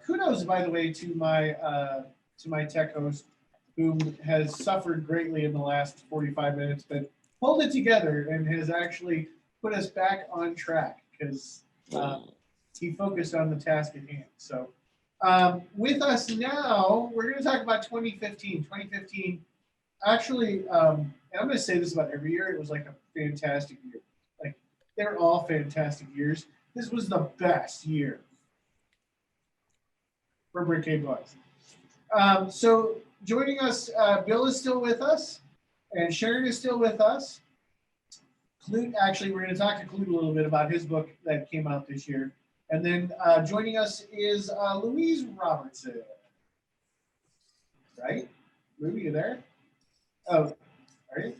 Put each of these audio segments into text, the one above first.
Kudos, by the way, to my tech host, who has suffered greatly in the last 45 minutes, but pulled it together and has actually put us back on track because he focused on the task at hand. So with us now, we're going to talk about 2015. 2015, actually, and I'm going to say this about every year, it was like a fantastic year. Like, they're all fantastic years. This was the best year for Brickade Boys. So joining us, Bill is still with us, and Sharon is still with us. Klute, actually, we're going to talk to Klute a little bit about his book that came out this year. And then joining us is Louise Robertson. Right? Lou, you there? Oh, are you?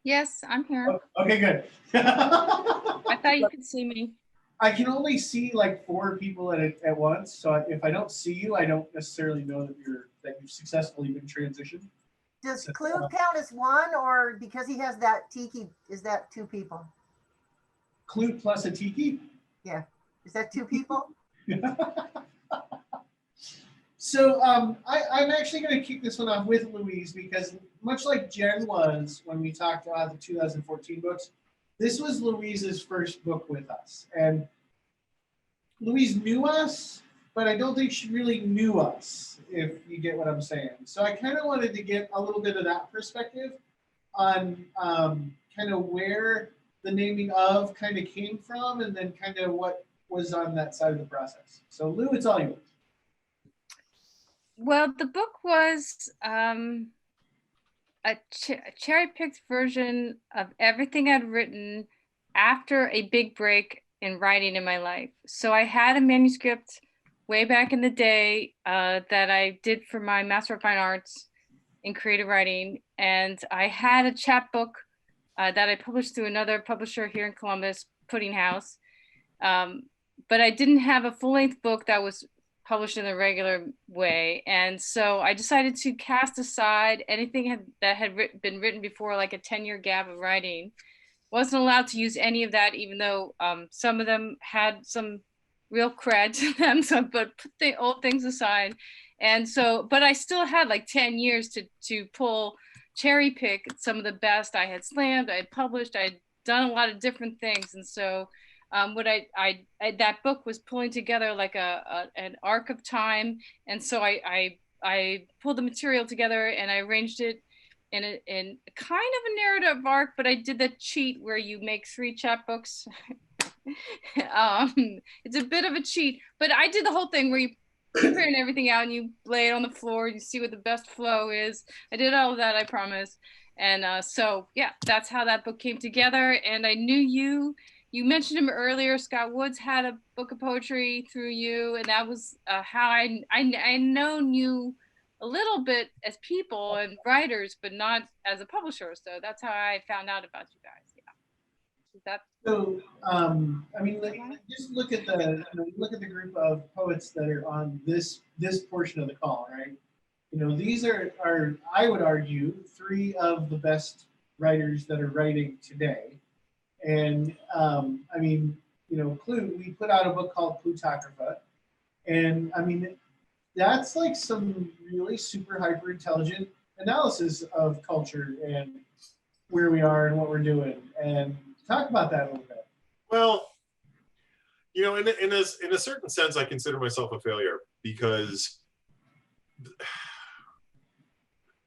Yes, I'm here. Oh, okay, good. I thought you could see me. I can only see like 4 people at once. So if I don't see you, I don't necessarily know that you've successfully been transitioned. Does Klute count as one, or because he has that tiki, is that 2 people? Klute plus a tiki? Yeah. Is that 2 people? So I'm actually going to kick this one off with Louise because much like Jenn was when we talked about the 2014 books, this was Louise's first book with us. And Louise knew us, but I don't think she really knew us, if you get what I'm saying. So I kind of wanted to get a little bit of that perspective on kind of where the naming of kind of came from and then kind of what was on that side of the process. So Lou, it's all yours. Well, the book was a cherry-picked version of everything I'd written after a big break in writing in my life. So I had a manuscript way back in the day that I did for my Master of Fine Arts in creative writing. And I had a chapbook that I published through another publisher here in Columbus, Pudding House. But I didn't have a full-length book that was published in the regular way. And so I decided to cast aside anything that had been written before, like a 10-year gap of writing. Wasn't allowed to use any of that, even though some of them had some real cred to them, but put the old things aside. And so, but I still had like 10 years to pull, cherry pick some of the best I had slammed, I had published, I had done a lot of different things. And so what I that book was pulling together like an arc of time. And so I pulled the material together and I arranged it in kind of a narrative arc, but I did the cheat where you make 3 chapbooks. It's a bit of a cheat, but I did the whole thing where you print everything out and you lay it on the floor, you see what the best flow is. I did all of that, I promise. And so yeah, that's how that book came together. And I knew you mentioned him earlier. Scott Woods had a book of poetry through you, and that was how I known you a little bit as people and writers, but not as a publisher. So that's how I found out about you guys. Yeah. Is that so? I mean, just look at the group of poets that are on this portion of the call, right? These are I would argue 3 of the best writers that are writing today. And I mean, Klute, we put out a book called Plutocrafa. And I mean, that's like some really super hyper intelligent analysis of culture and where we are and what we're doing. And talk about that a little bit. Well, in a certain sense, I consider myself a failure because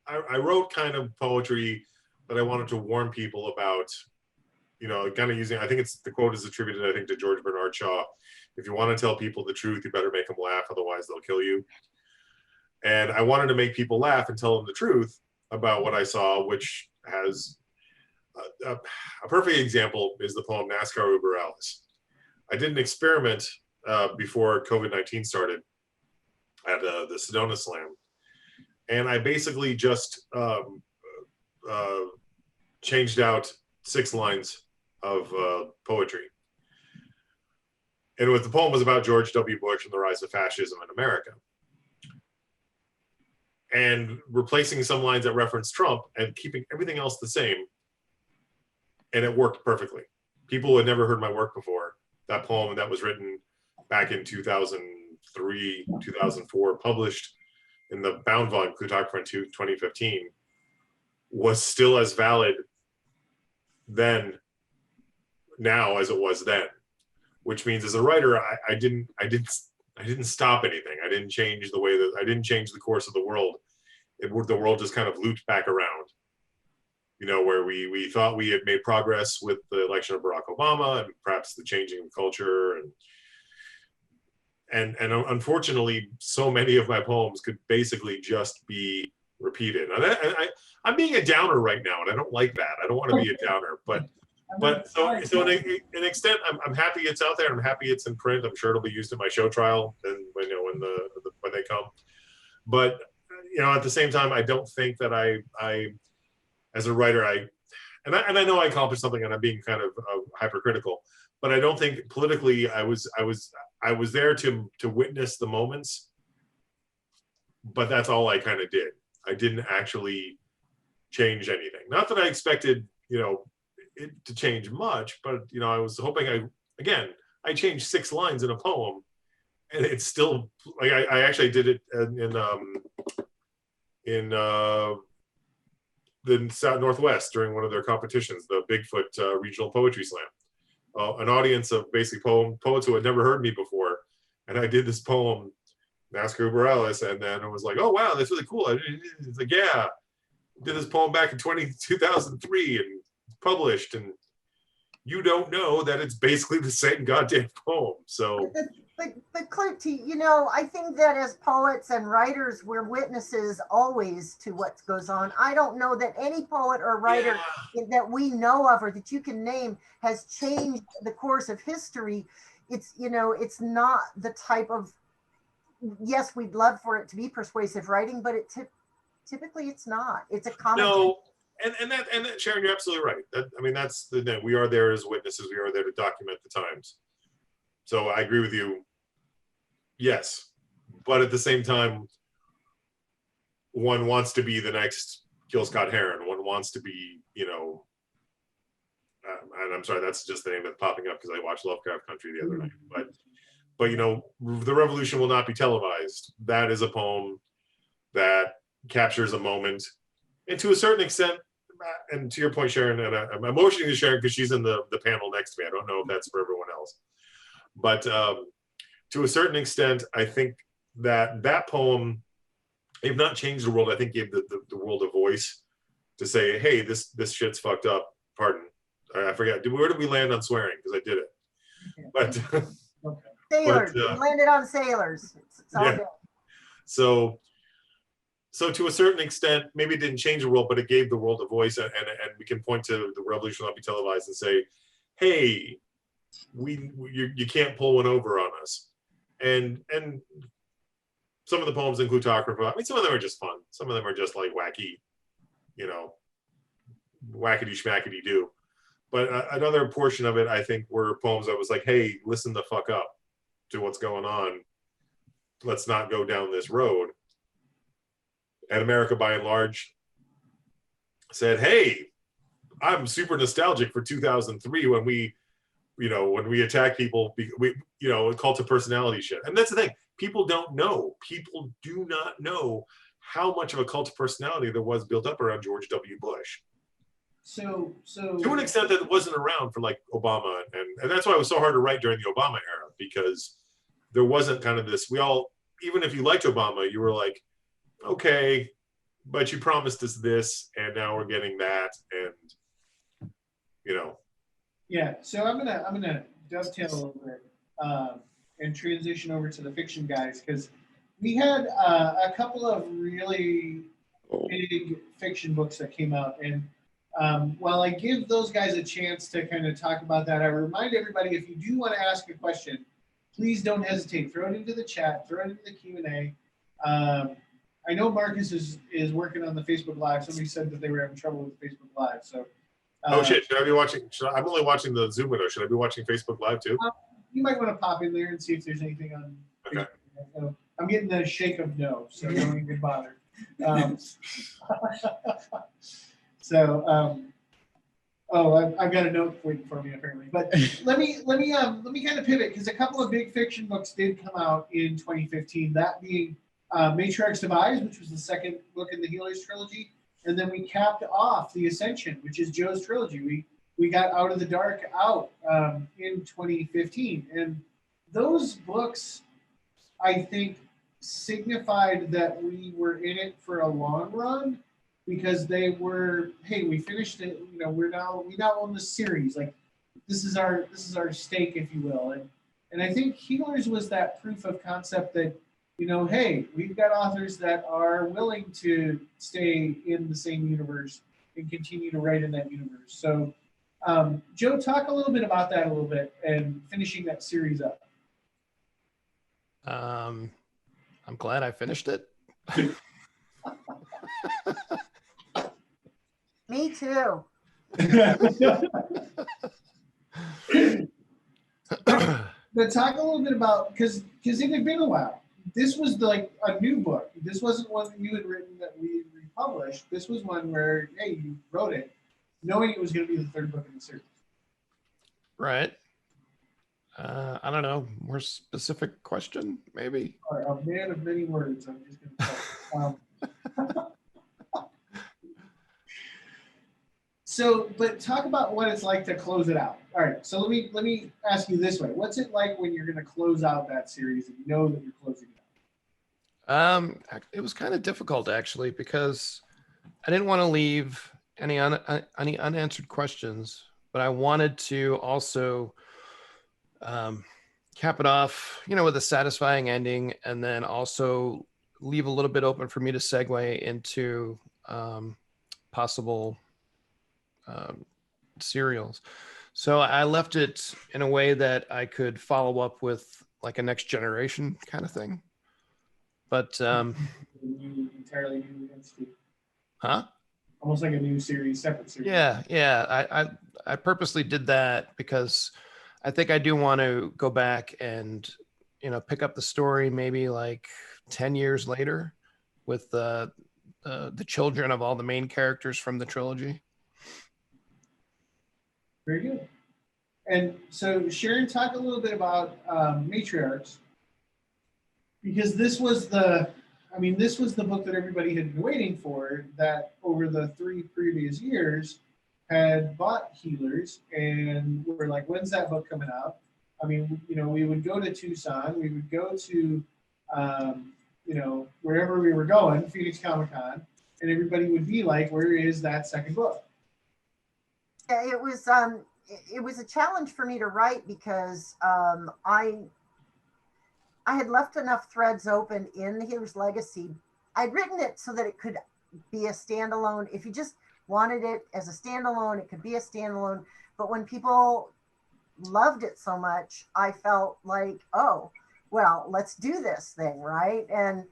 I wrote kind of poetry that I wanted to warn people about. Kind of using, I think the quote is attributed, I think, to George Bernard Shaw. If you want to tell people the truth, you better make them laugh, otherwise they'll kill you. And I wanted to make people laugh and tell them the truth about what I saw, which has a perfect example is the poem NASCAR Uber Alice. I did an experiment before COVID-19 started at the Sedona Slam. And I basically just changed out 6 lines of poetry. And the poem was about George W. Bush and the rise of fascism in America. And replacing some lines that referenced Trump and keeping everything else the same. And it worked perfectly. People who had never heard my work before, that poem that was written back in 2000, 2003, 2004, published in the bound volume, Klute in 2015, was still as valid then, now as it was then. Which means as a writer, I didn't stop anything. I didn't change the way that I didn't change the course of the world. The world just kind of looped back around. You know, where we thought we had made progress with the election of Barack Obama and perhaps the changing of culture, and unfortunately, so many of my poems could basically just be repeated. And I'm being a downer right now, and I don't like that. I don't want to be a downer, but so in an extent, I'm happy it's out there. I'm happy it's in print. I'm sure it'll be used in my show trial and when they come. But you know, at the same time, I don't think that I as a writer, I know I accomplished something, and I'm being kind of hypercritical, but I don't think politically I was there to witness the moments, but that's all I kind of did. I didn't actually change anything. Not that I expected, you know, it to change much, but you know, I was hoping I changed 6 lines in a poem, and it's still like I actually did it in the South Northwest during one of their competitions, the Bigfoot Regional Poetry Slam. An audience of basically poets who had never heard me before, and I did this poem, Schober, and then it was like, oh wow, that's really cool. It's like, yeah, did this poem back in 2003 and published, and you don't know that it's basically the same goddamn poem. So but Klute, you know, I think that as poets and writers, we're witnesses always to what goes on. I don't know that any poet or writer that we know of or that you can name has changed the course of history. It's, you know, it's not the type of, yes, we'd love for it to be persuasive writing, but typically it's not. It's a commentary. No. And that Sharon, you're absolutely right. I mean, that's the thing. We are there as witnesses. We are there to document the times. So I agree with you. Yes, but at the same time, one wants to be the next Gil Scott-Heron. One wants to be, you know, and I'm sorry, that's just the name that's popping up because I watched Lovecraft Country the other night. But you know, the revolution will not be televised. That is a poem that captures a moment, and to a certain extent, and to your point, Sharon, and I'm motioning to Sharon because she's in the panel next to me. I don't know if that's for everyone else, but to a certain extent, I think that poem, if not changed the world, I think gave the world a voice to say, hey, this shit's fucked up. Pardon, I forgot. Where did we land on swearing? Because I did it. But sailors, we landed on sailors. It's all good. So to a certain extent, maybe it didn't change the world, but it gave the world a voice, and we can point to the revolution will not be televised and say, hey, you can't pull one over on us. And some of the poems in Klutocrafa, I mean, some of them are just fun. Some of them are just like wacky, you know, whackety schmackety do. But another portion of it, I think, were poems that was like, hey, listen the fuck up to what's going on. Let's not go down this road. And America, by and large, said, hey, I'm super nostalgic for 2003 when we attack people, cult of personality shit. And that's the thing. People don't know. People do not know how much of a cult of personality there was built up around George W. Bush. So to an extent that it wasn't around for like Obama. And that's why it was so hard to write during the Obama era, because there wasn't kind of this, even if you liked Obama, you were like, okay, but you promised us this, and now we're getting that, and you know. Yeah, so I'm gonna dovetail a little bit and transition over to the fiction guys, because we had a couple of really big fiction books that came out, and while I give those guys a chance to kind of talk about that, I remind everybody, if you do want to ask a question, please don't hesitate. Throw it into the chat, throw it into the Q&A. I know Marcus is working on the Facebook Live. Somebody said that they were having trouble with Facebook Live. So. Oh shit! Should I be watching? I'm only watching the Zoom window. Should I be watching Facebook Live too? You might want to pop in there and see if there's anything on. Okay. Facebook. I'm getting the shake of no, so don't even bother. Oh, I've got a note waiting for me apparently. But let me kind of pivot because a couple of big fiction books did come out in 2015. That being Matriarch's Demise, which was the second book in the Healers trilogy, and then we capped off the Ascension, which is Joe's trilogy. We got Out of the Dark out in 2015, and those books, I think, signified that we were in it for a long run. Because they were, hey, we finished it. You know, we now own the series. Like, this is our stake, if you will. And I think Healers was that proof of concept that, you know, hey, we've got authors that are willing to stay in the same universe and continue to write in that universe. So, Joe, talk a little bit about that a little bit and finishing that series up. I'm glad I finished it. Me too. But talk a little bit about, because it had been a while. This was like a new book. This wasn't one that you had written that we republished. This was one where, hey, you wrote it knowing it was going to be the third book in the series. Right. I don't know. More specific question, maybe. A man of many words. I'm just going to say. So, but talk about what it's like to close it out. All right. So let me ask you this way: what's it like when you're going to close out that series and you know that you're closing it out? It was kind of difficult actually because I didn't want to leave any unanswered questions, but I wanted to also cap it off, you know, with a satisfying ending, and then also leave a little bit open for me to segue into possible serials. So I left it in a way that I could follow up with like a next generation kind of thing. But entirely new entity. Huh? Almost like a new series, separate series. Yeah. I purposely did that because I think I do want to go back and, you know, pick up the story maybe like 10 years later with the children of all the main characters from the trilogy. Very good. And so, Sharon, talk a little bit about Matriarchs, because this was the book that everybody had been waiting for, that over the 3 previous years had bought Healers and were like, when's that book coming out? I mean, you know, we would go to Tucson, we would go to, you know, wherever we were going, Phoenix Comic-Con, and everybody would be like, where is that second book? Yeah, it was a challenge for me to write because I had left enough threads open in the Healer's Legacy. I'd written it so that it could be a standalone. If you just wanted it as a standalone, it could be a standalone. But when people loved it so much, I felt like, oh, well, let's do this thing, right? And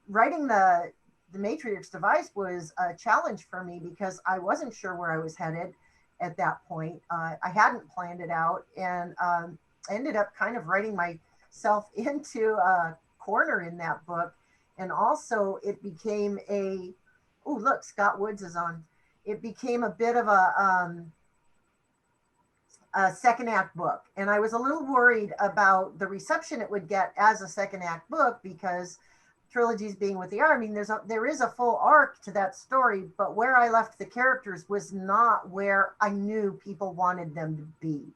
writing the Matriarch's Device was a challenge for me because I wasn't sure where I was headed at that point. I hadn't planned it out, and I ended up kind of writing myself into a corner in that book. And also it became look, Scott Woods is on. It became a bit of a second act book. And I was a little worried about the reception it would get as a second act book because trilogies being with the R. I mean, there is a full arc to that story, but where I left the characters was not where I knew people wanted them to be.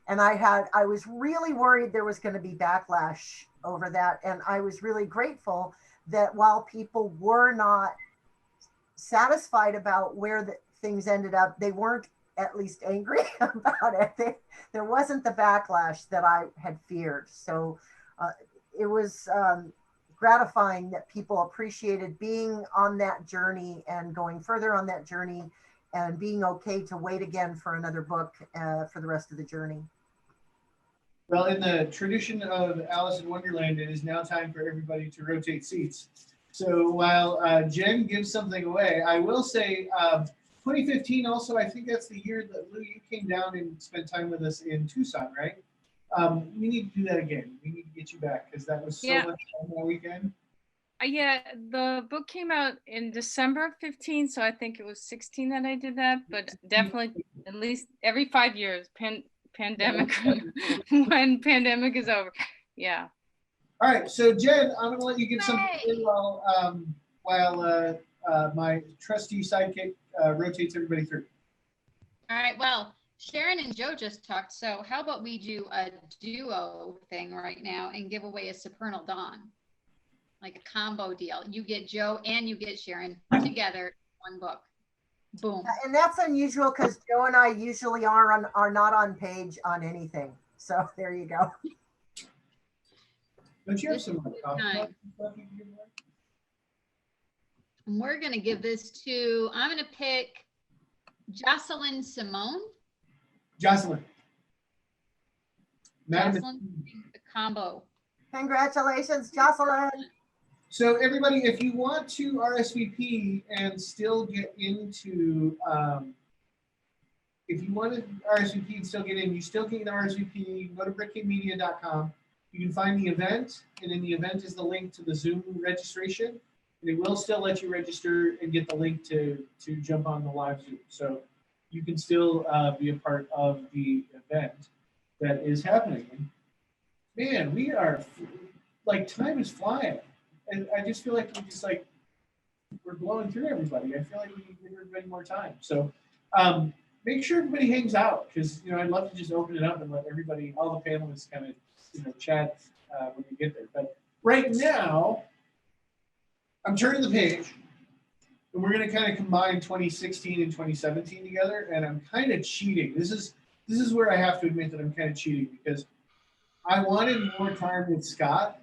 And I was really worried there was going to be backlash over that. And I was really grateful that while people were not satisfied about where the things ended up, they weren't at least angry about it. There wasn't the backlash that I had feared. So it was gratifying that people appreciated being on that journey and going further on that journey and being okay to wait again for another book for the rest of the journey. Well, in the tradition of Alice in Wonderland, it is now time for everybody to rotate seats. So while Jen gives something away, I will say 2015 also, I think that's the year that Lou, you came down and spent time with us in Tucson, right? We need to do that again. We need to get you back because that was so much fun that weekend. Yeah, the book came out in December of 15, so I think it was 16 that I did that, but definitely at least every 5 years, pandemic, when pandemic is over. Yeah. All right, so Jen, I'm going to let you give something Hooray! while my trusty sidekick rotates everybody through. All right, well, Sharon and Joe just talked, so how about we do a duo thing right now and give away a Supernal Dawn? Like a combo deal. You get Joe and you get Sharon together, one book. Boom. And that's unusual because Joe and I usually are not on page on anything. So there you go. Don't you have This some is more the coffee time. mugs and stuff you can give away? And we're going to give this to, I'm going to pick Jocelyn Simone. Jocelyn. Madam- Jocelyn, the combo. Congratulations, Jocelyn. So everybody, if you want to RSVP and still get into, if you want to RSVP and still get in, you still can RSVP. Go to brickcavemedia.com. You can find the event, and in the event is the link to the Zoom registration. And it will still let you register and get the link to jump on the live Zoom. So you can still be a part of the event that is happening. And man, we are like, time is flying. And I just feel like we're blowing through everybody. I feel like we need to give everybody more time. So make sure everybody hangs out, because I'd love to just open it up and let everybody, all the panelists, kind of chat when we get there. But right now, I'm turning the page, and we're going to kind of combine 2016 and 2017 together. And I'm kind of cheating. This is where I have to admit that I'm kind of cheating, because I wanted more time with Scott.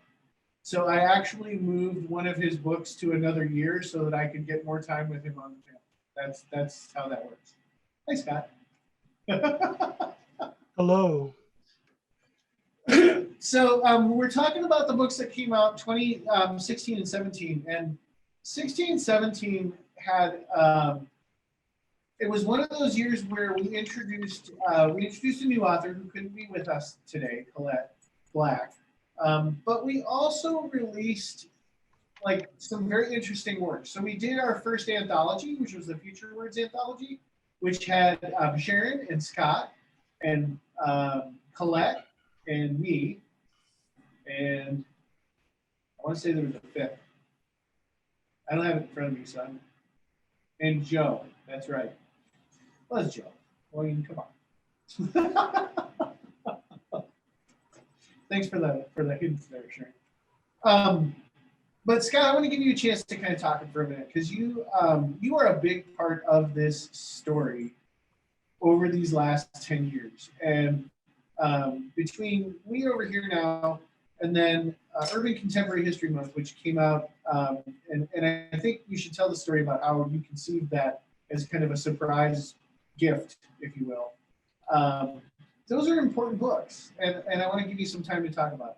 So I actually moved one of his books to another year so that I could get more time with him on the panel. That's how that works. Hi, Scott. Hello. So we're talking about the books that came out 2016 and 17. And 16 and 17 had, it was one of those years where we introduced a new author who couldn't be with us today, Colette Black. But we also released some very interesting works. So we did our first anthology, which was the Future Words anthology, which had Sharon and Scott and Colette and me, and I want to say there was a fifth. I don't have it in front of me, so and Joe. That's right. Was Joe? Well, you can come on. Thanks for the hints there, Sharon. But Scott, I want to give you a chance to kind of talk for a minute, because you are a big part of this story over these last 10 years. And between We Over Here Now and then Urban Contemporary History Month, which came out, and I think you should tell the story about how you conceived that as kind of a surprise gift, if you will. Those are important books, and I want to give you some time to talk about it.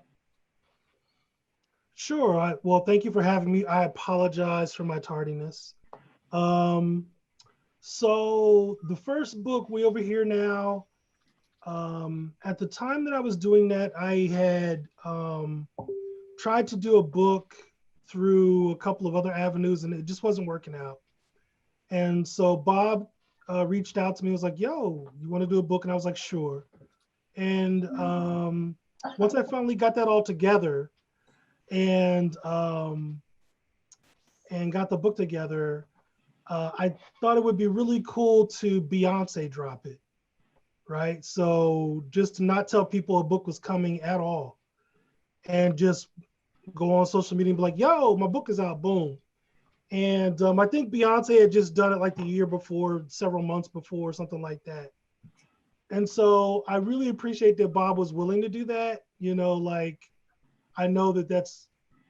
Sure. Well, thank you for having me. I apologize for my tardiness. So the first book, We Over Here Now, at the time that I was doing that, I had tried to do a book through a couple of other avenues, and it just wasn't working out. And so Bob reached out to me and was like, yo, you want to do a book? And I was like, sure. And once I finally got that all together and got the book together, I thought it would be really cool to Beyonce drop it, right? So just to not tell people a book was coming at all, and just go on social media and be like, yo, my book is out, boom. And I think Beyonce had just done it like the year before, several months before, something like that. And so I really appreciate that Bob was willing to do that. I know that that's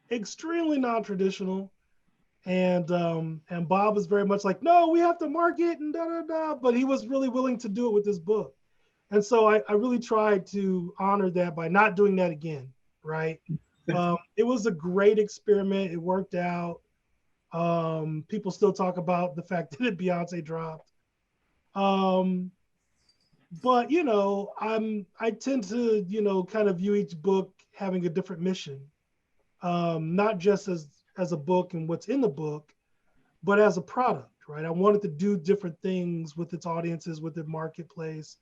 extremely non-traditional. And Bob was very much like, no, we have to market and da-da-da. But he was really willing to do it with this book. And so I really tried to honor that by not doing that again, right? It was a great experiment. It worked out. People still talk about the fact that Beyonce dropped. But, I tend to, kind of view each book having a different mission. Not just as as a book and what's in the book, but as a product, right? I wanted to do different things with its audiences, with the marketplace,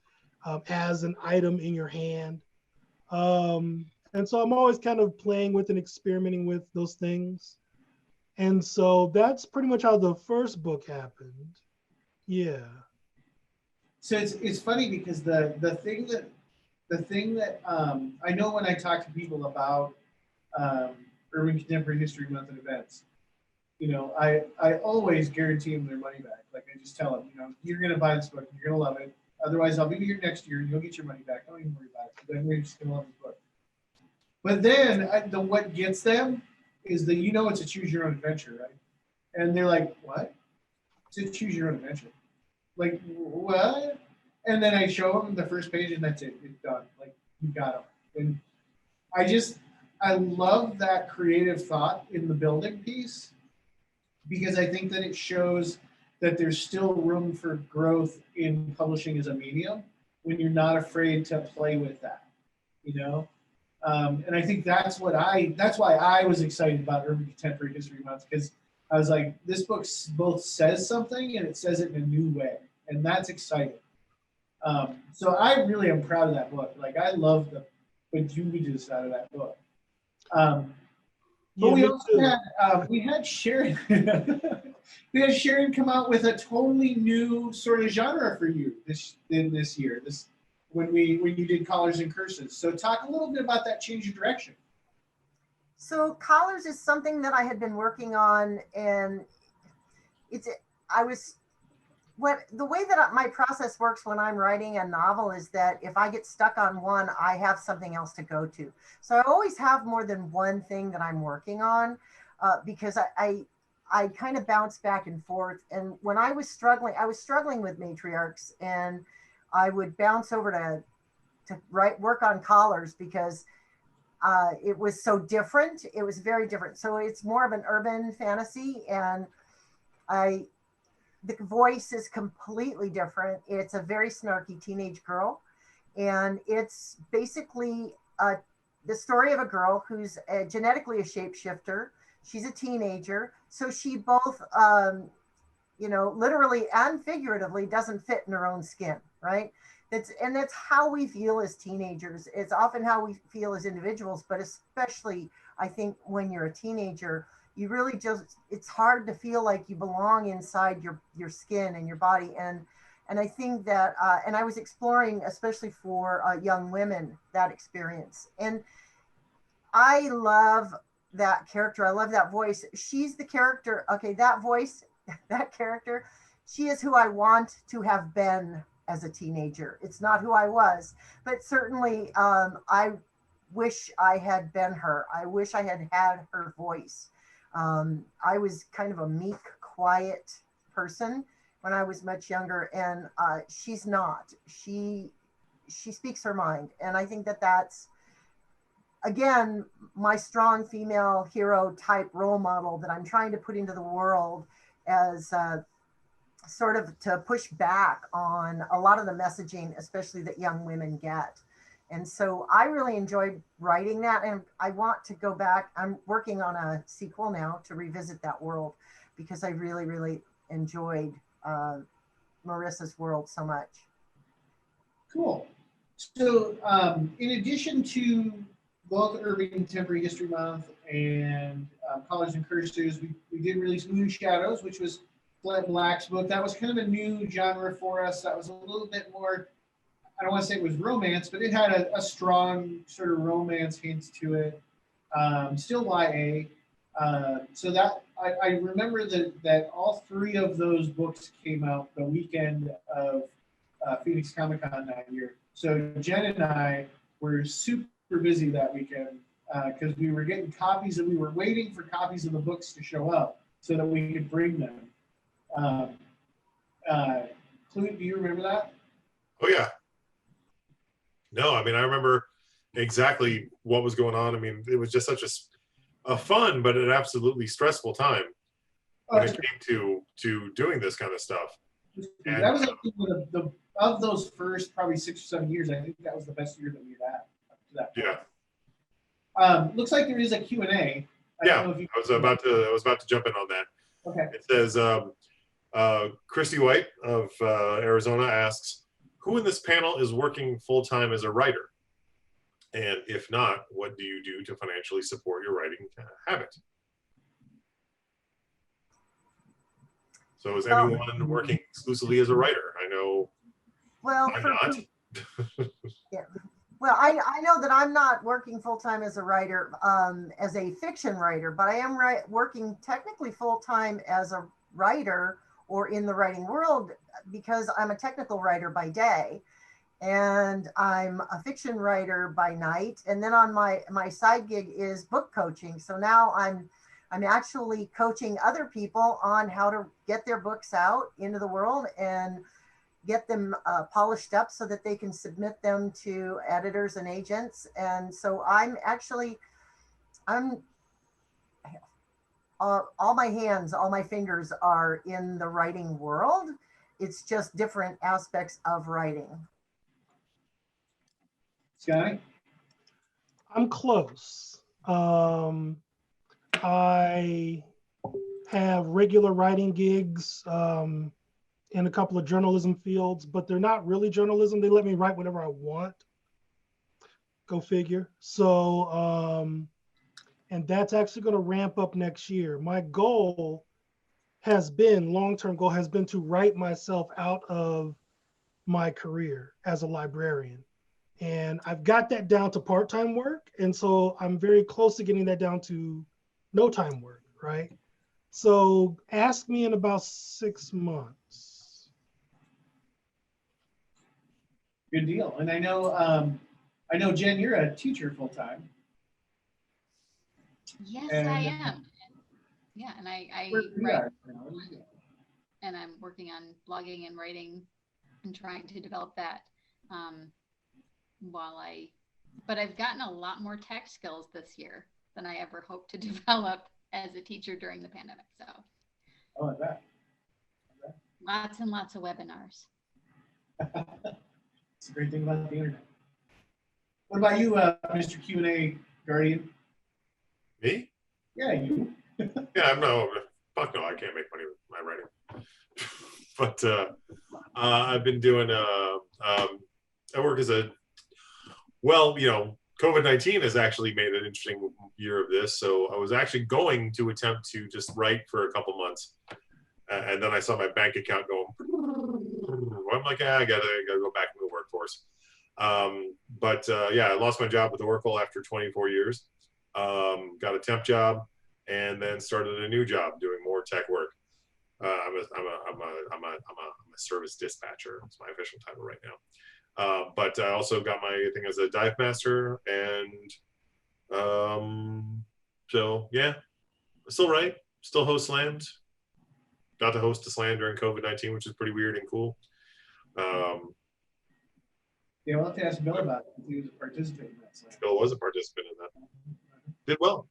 as an item in your hand. And so I'm always kind of playing with and experimenting with those things. And so that's pretty much how the first book happened. Yeah. So it's funny because the thing that I know when I talk to people about Urban Contemporary History Month and events, you know, I always guarantee them their money back. Like I just tell them, you know, you're gonna buy this book, you're gonna love it. Otherwise, I'll be here next year and you'll get your money back. Don't even worry about it. Then we're just gonna love this book. But then what gets them is that, you know, it's a choose your own adventure, right? And they're like, what? It's a choose your own adventure. Like, what? And then I show them the first page and that's it. It's done. Like, you got them. And I love that creative thought in the building piece because I think that it shows that there's still room for growth in publishing as a medium when you're not afraid to play with that, you know? And I think that's why I was excited about Urban Contemporary History Month, because I was like, this book both says something and it says it in a new way. And that's exciting. So I really am proud of that book. Like, I love the bejesus out of that book. But Yeah, we me also too. had we had Sharon we had Sharon come out with a totally new sort of genre for you this year. When you did Collars and Curses. So talk a little bit about that change of direction. So Collars is something that I had been working on, and the way that my process works when I'm writing a novel is that if I get stuck on one, I have something else to go to. So I always have more than one thing that I'm working on, because I kind of bounce back and forth. And when I was struggling with matriarchs, and I would bounce over to work on Collars because it was so different. It was very different. So it's more of an urban fantasy, and the voice is completely different. It's a very snarky teenage girl, and it's basically the story of a girl who's genetically a shapeshifter. She's a teenager, so she both, literally and figuratively doesn't fit in her own skin, right? That's how we feel as teenagers. It's often how we feel as individuals, but especially I think when you're a teenager, you really it's hard to feel like you belong inside your skin and your body. And I think that, and I was exploring, especially for young women, that experience. And I love that character. I love that voice. She's the character. Okay, that voice, that character, she is who I want to have been as a teenager. It's not who I was, but certainly I wish I had been her. I wish I had had her voice. I was kind of a meek, quiet person when I was much younger, and she's not. She speaks her mind, and I think that that's, again, my strong female hero type role model that I'm trying to put into the world as sort of to push back on a lot of the messaging, especially that young women get. And so I really enjoyed writing that, and I want to go back. I'm working on a sequel now to revisit that world because I really, really enjoyed Marissa's world so much. Cool. So in addition to both Urban Contemporary History Month and Collars and Curses, we did release Moon Shadows, which was Glenn Black's book. That was kind of a new genre for us. That was a little bit more, I don't want to say it was romance, but it had a strong sort of romance hints to it. Still YA. So that I remember that all three of those books came out the weekend of Phoenix Comic Con that year. So Jenn and I were super busy that weekend because we were getting copies, and we were waiting for copies of the books to show up so that we could bring them. Klute, do you remember that? Oh yeah. No, I mean, I remember exactly what was going on. I mean, it was just such a fun, but an absolutely stressful time when it came to doing this kind of stuff. And, that was actually of those first probably 6 or 7 years, I think that was the best year that we've had up to that point. Yeah. Looks like there is a Q&A. I Yeah, don't know if you. I was about to jump in on that. Okay. It says, Christy White of Arizona asks, who in this panel is working full-time as a writer? And if not, what do you do to financially support your writing habit? So is anyone working exclusively as a writer? I know Well, I'm for not. yeah. Well, I know that I'm not working full-time as a writer, as a fiction writer, but I am working technically full-time as a writer or in the writing world because I'm a technical writer by day and I'm a fiction writer by night. And then on my side gig is book coaching. So now I'm actually coaching other people on how to get their books out into the world and get them polished up so that they can submit them to editors and agents. And so I'm all my hands, all my fingers are in the writing world. It's just different aspects of writing. Sky? I'm close. I have regular writing gigs in a couple of journalism fields, but they're not really journalism. They let me write whatever I want. Go figure. So, and that's actually going to ramp up next year. My goal has been, long-term goal has been to write myself out of my career as a librarian. And I've got that down to part-time work. And so I'm very close to getting that down to no time work, right? So ask me in about 6 months. Good deal. And I know, Jen, you're a teacher full-time. Yes, And, I am. Yeah, and I write, and I'm working on blogging and writing and trying to develop that but I've gotten a lot more tech skills this year than I ever hoped to develop as a teacher during the pandemic. So Oh, I bet. lots and lots of webinars. It's a great thing about the internet. What about you, Mr. Q&A Guardian? Me? Yeah, you. Yeah, I'm no, fuck no, I can't make money with my writing. But I've been doing, I work as COVID-19 has actually made an interesting year of this. So I was actually going to attempt to just write for a couple months. And then I saw my bank account going, I'm like, I gotta go back into the workforce. Yeah, I lost my job with Oracle after 24 years. Got a temp job and then started a new job doing more tech work. I'm a service dispatcher. It's my official title right now. But I also got my thing as a dive master, and so yeah, I still write, still host slams. Got to host a slam during COVID-19, which is pretty weird and cool. Yeah, we'll have to ask Bill about it. He was a participant in that slam. Bill was a participant in that. Did well.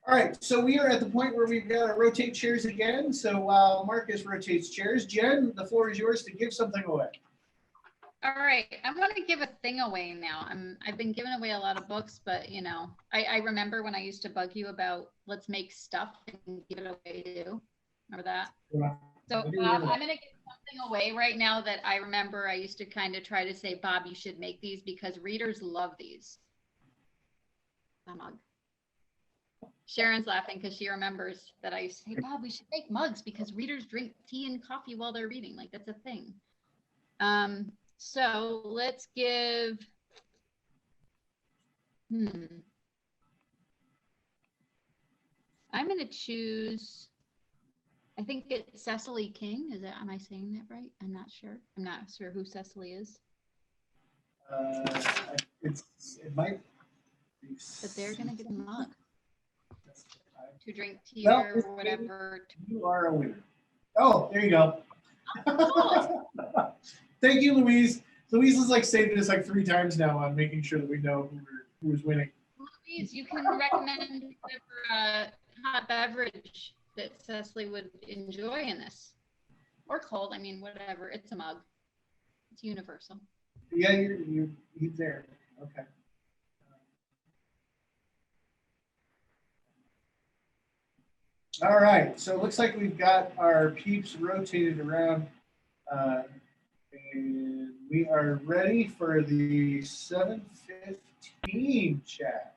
All right, so we are at the point where we've got to rotate chairs again. So while Marcus rotates chairs, Jen, the floor is yours to give something away. All right, I'm going to give a thing away now. I've been giving away a lot of books, but I remember when I used to bug you about let's make stuff and give it away too. Remember that? Yeah. So I'm going to give something away right now that I remember I used to kind of try to say, Bob, you should make these because readers love these. A mug. Sharon's laughing because she remembers that I used to say, Bob, we should make mugs because readers drink tea and coffee while they're reading. Like that's a thing. So let's give, I'm going to choose, I think it's Cecily King. Am I saying that right? I'm not sure. I'm not sure who Cecily is. It might be. But they're going to get a mug to drink tea Well, or whatever. You are a winner. Oh, there you go. Oh. Thank you, Louise. Louise is like saving us like 3 times now on making sure that we know who's winning. Louise, you can recommend whatever hot beverage that Cecily would enjoy in this. Or cold, I mean, whatever. It's a mug. It's universal. Yeah, you're there. Okay. All right, so it looks like we've got our peeps rotated around, and we are ready for the 7:15 chat.